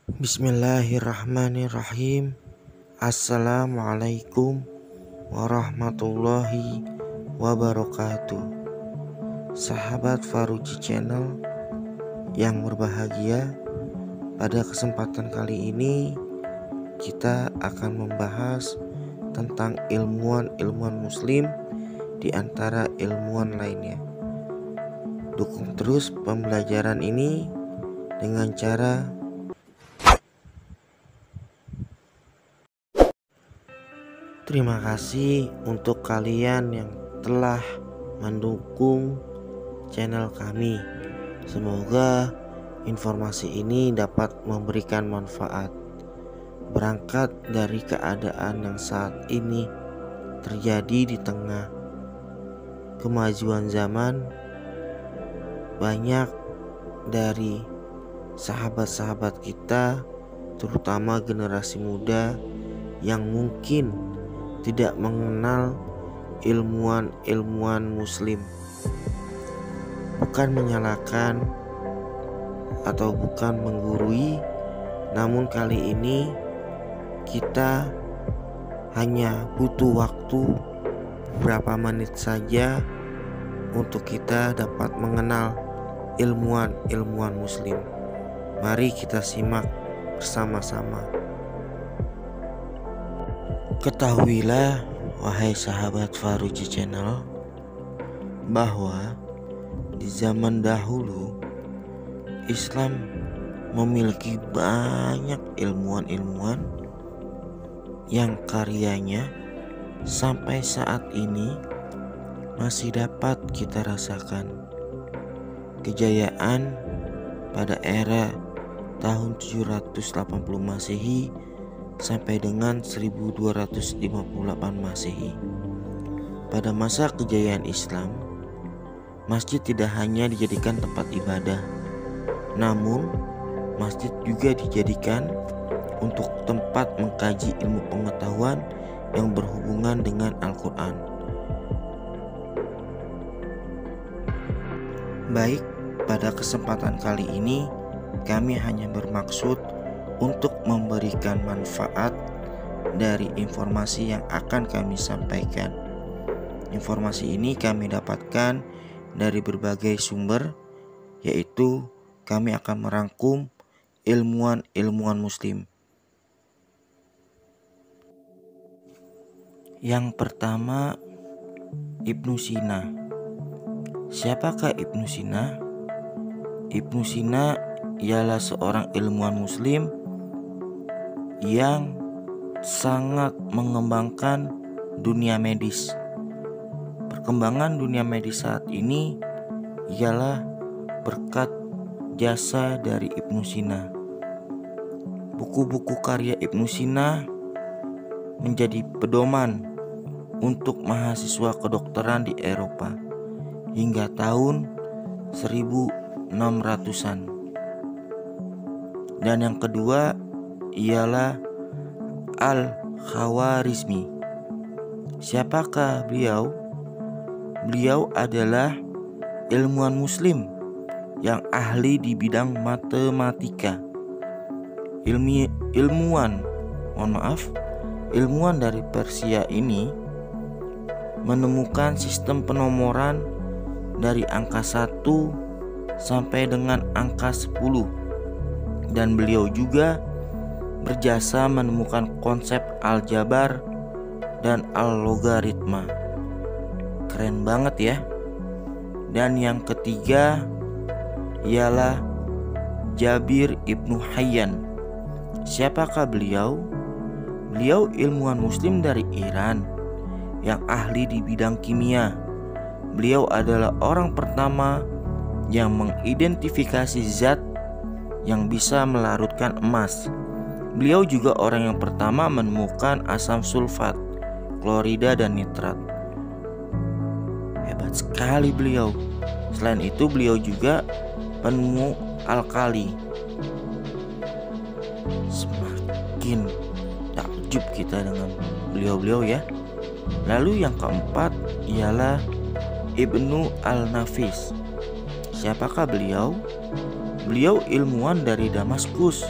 Bismillahirrahmanirrahim. Assalamualaikum warahmatullahi wabarakatuh. Sahabat Faruji Channel yang berbahagia, pada kesempatan kali ini kita akan membahas tentang ilmuwan muslim di antara ilmuwan lainnya. Dukung terus pembelajaran ini dengan cara terima kasih untuk kalian yang telah mendukung channel kami. Semoga informasi ini dapat memberikan manfaat. Berangkat dari keadaan yang saat ini terjadi di tengah kemajuan zaman, banyak dari sahabat-sahabat kita, terutama generasi muda, yang mungkin tidak mengenal ilmuwan muslim. Bukan menyalahkan atau bukan menggurui, namun kali ini kita hanya butuh waktu beberapa menit saja untuk kita dapat mengenal ilmuwan muslim. Mari kita simak bersama-sama. Ketahuilah, wahai sahabat Faruji Channel, bahwa di zaman dahulu Islam memiliki banyak ilmuwan yang karyanya sampai saat ini masih dapat kita rasakan. Kejayaan pada era tahun 780 Masehi sampai dengan 1258 Masehi. Pada masa kejayaan Islam, masjid tidak hanya dijadikan tempat ibadah, namun masjid juga dijadikan untuk tempat mengkaji ilmu pengetahuan yang berhubungan dengan Al-Quran. Baik, pada kesempatan kali ini kami hanya bermaksud untuk memberikan manfaat dari informasi yang akan kami sampaikan. Informasi ini kami dapatkan dari berbagai sumber, yaitu kami akan merangkum ilmuwan muslim. Yang pertama, Ibnu Sina. Siapakah Ibnu Sina? Ibnu Sina ialah seorang ilmuwan muslim yang sangat mengembangkan dunia medis. Perkembangan dunia medis saat ini ialah berkat jasa dari Ibnu Sina. Buku-buku karya Ibnu Sina menjadi pedoman untuk mahasiswa kedokteran di Eropa hingga tahun 1600-an. Dan yang kedua ialah Al-Khawarizmi. Siapakah beliau? Beliau adalah ilmuwan muslim yang ahli di bidang matematika. Ilmuwan dari Persia ini menemukan sistem penomoran dari angka 1 sampai dengan angka 10. Dan beliau juga berjasa menemukan konsep aljabar dan allogaritma. Keren banget ya. Dan yang ketiga ialah Jabir Ibnu Hayyan. Siapakah beliau? Beliau ilmuwan muslim dari Iran yang ahli di bidang kimia. Beliau adalah orang pertama yang mengidentifikasi zat yang bisa melarutkan emas. Beliau juga orang yang pertama menemukan asam sulfat, klorida, dan nitrat. Hebat sekali beliau. Selain itu beliau juga penemu alkali. Semakin takjub kita dengan beliau-beliau ya. Lalu yang keempat ialah Ibnu Al-Nafis. Siapakah beliau? Beliau ilmuwan dari Damaskus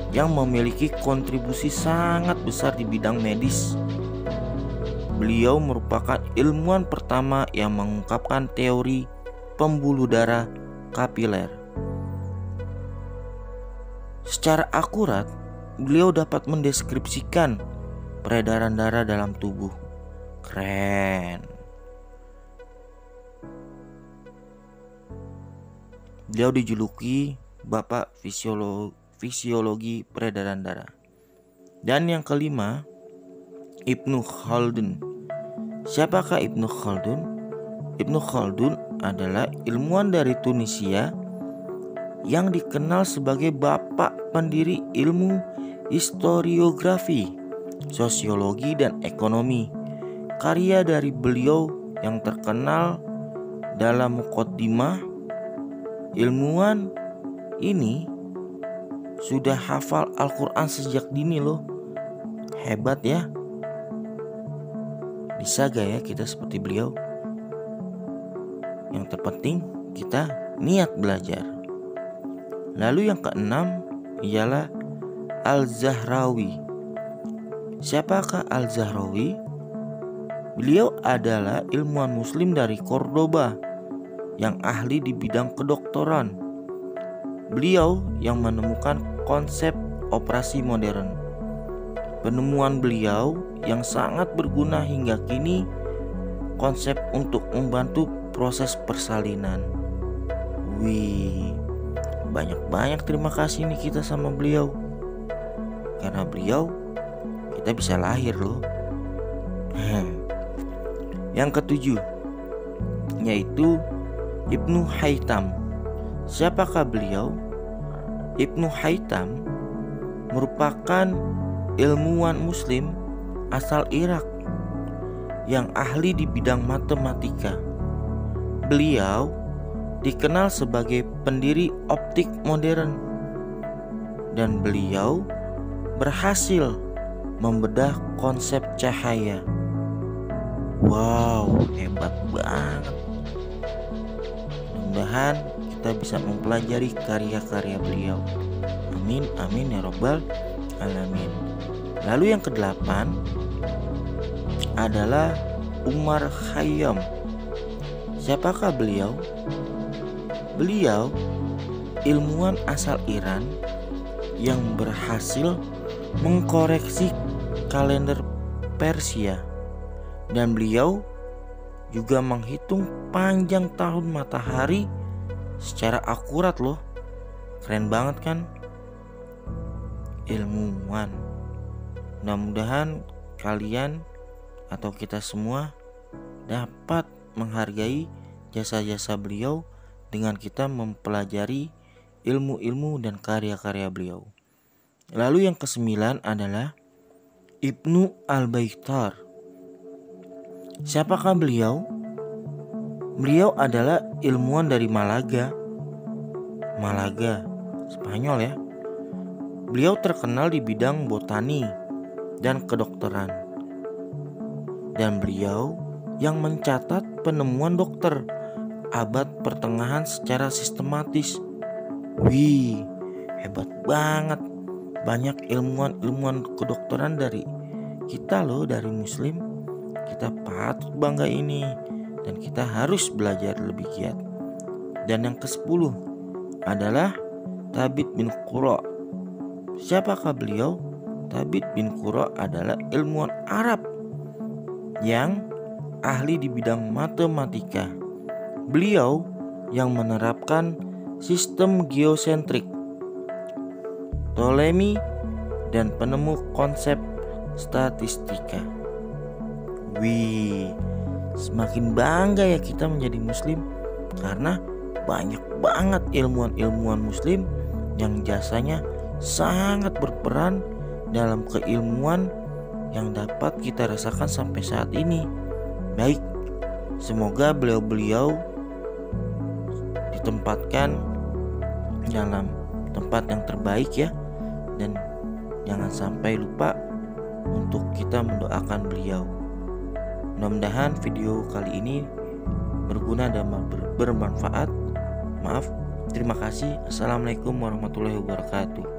yang memiliki kontribusi sangat besar di bidang medis. Beliau merupakan ilmuwan pertama yang mengungkapkan teori pembuluh darah kapiler. Secara akurat, beliau dapat mendeskripsikan peredaran darah dalam tubuh. Keren. Beliau dijuluki Bapak Fisiologi Peredaran Darah. Dan yang kelima, Ibnu Khaldun. Siapakah Ibnu Khaldun? Ibnu Khaldun adalah ilmuwan dari Tunisia yang dikenal sebagai bapak pendiri ilmu historiografi, sosiologi, dan ekonomi. Karya dari beliau yang terkenal dalam Muqaddimah, ilmuwan ini sudah hafal Al-Quran sejak dini loh. Hebat ya. Bisa gak ya kita seperti beliau? Yang terpenting kita niat belajar. Lalu yang keenam ialah Al-Zahrawi. Siapakah Al-Zahrawi? Beliau adalah ilmuwan muslim dari Cordoba yang ahli di bidang kedokteran. Beliau yang menemukan konsep operasi modern. Penemuan beliau yang sangat berguna hingga kini, konsep untuk membantu proses persalinan. Wih, banyak terima kasih nih kita sama beliau. Karena beliau kita bisa lahir loh. Yang ketujuh yaitu Ibnu Haytham. Siapakah beliau? Ibnu Haytham merupakan ilmuwan muslim asal Irak yang ahli di bidang matematika. Beliau dikenal sebagai pendiri optik modern dan beliau berhasil membedah konsep cahaya. Wow, hebat banget. Mudah-mudahan kita bisa mempelajari karya-karya beliau. Amin, amin ya robbal alamin. Lalu yang kedelapan adalah Umar Khayyam. Siapakah beliau? Beliau ilmuwan asal Iran yang berhasil mengkoreksi kalender Persia. Dan beliau juga menghitung panjang tahun matahari secara akurat loh. Keren banget kan? Ilmuwan. Mudah-mudahan kalian atau kita semua dapat menghargai jasa-jasa beliau dengan kita mempelajari ilmu-ilmu dan karya-karya beliau. Lalu yang kesembilan adalah Ibnu Al-Baitar. Siapakah beliau? Beliau adalah ilmuwan dari Malaga, Spanyol ya. Beliau terkenal di bidang botani dan kedokteran. Dan beliau yang mencatat penemuan dokter abad pertengahan secara sistematis. Wih, hebat banget. Banyak ilmuwan kedokteran dari kita loh, dari muslim. Kita patut bangga ini dan kita harus belajar lebih giat. Dan yang ke-10 adalah Thabit bin Qurra. Siapakah beliau? Thabit bin Qurra adalah ilmuwan Arab yang ahli di bidang matematika. Beliau yang menerapkan sistem geosentrik, Ptolemy, dan penemu konsep statistika. Wih, semakin bangga ya kita menjadi muslim karena banyak banget ilmuwan muslim yang jasanya sangat berperan dalam keilmuan yang dapat kita rasakan sampai saat ini. Baik, semoga beliau-beliau ditempatkan dalam tempat yang terbaik ya, dan jangan sampai lupa untuk kita mendoakan beliau. Mudah-mudahan video kali ini berguna dan bermanfaat. Maaf, terima kasih. Assalamualaikum warahmatullahi wabarakatuh.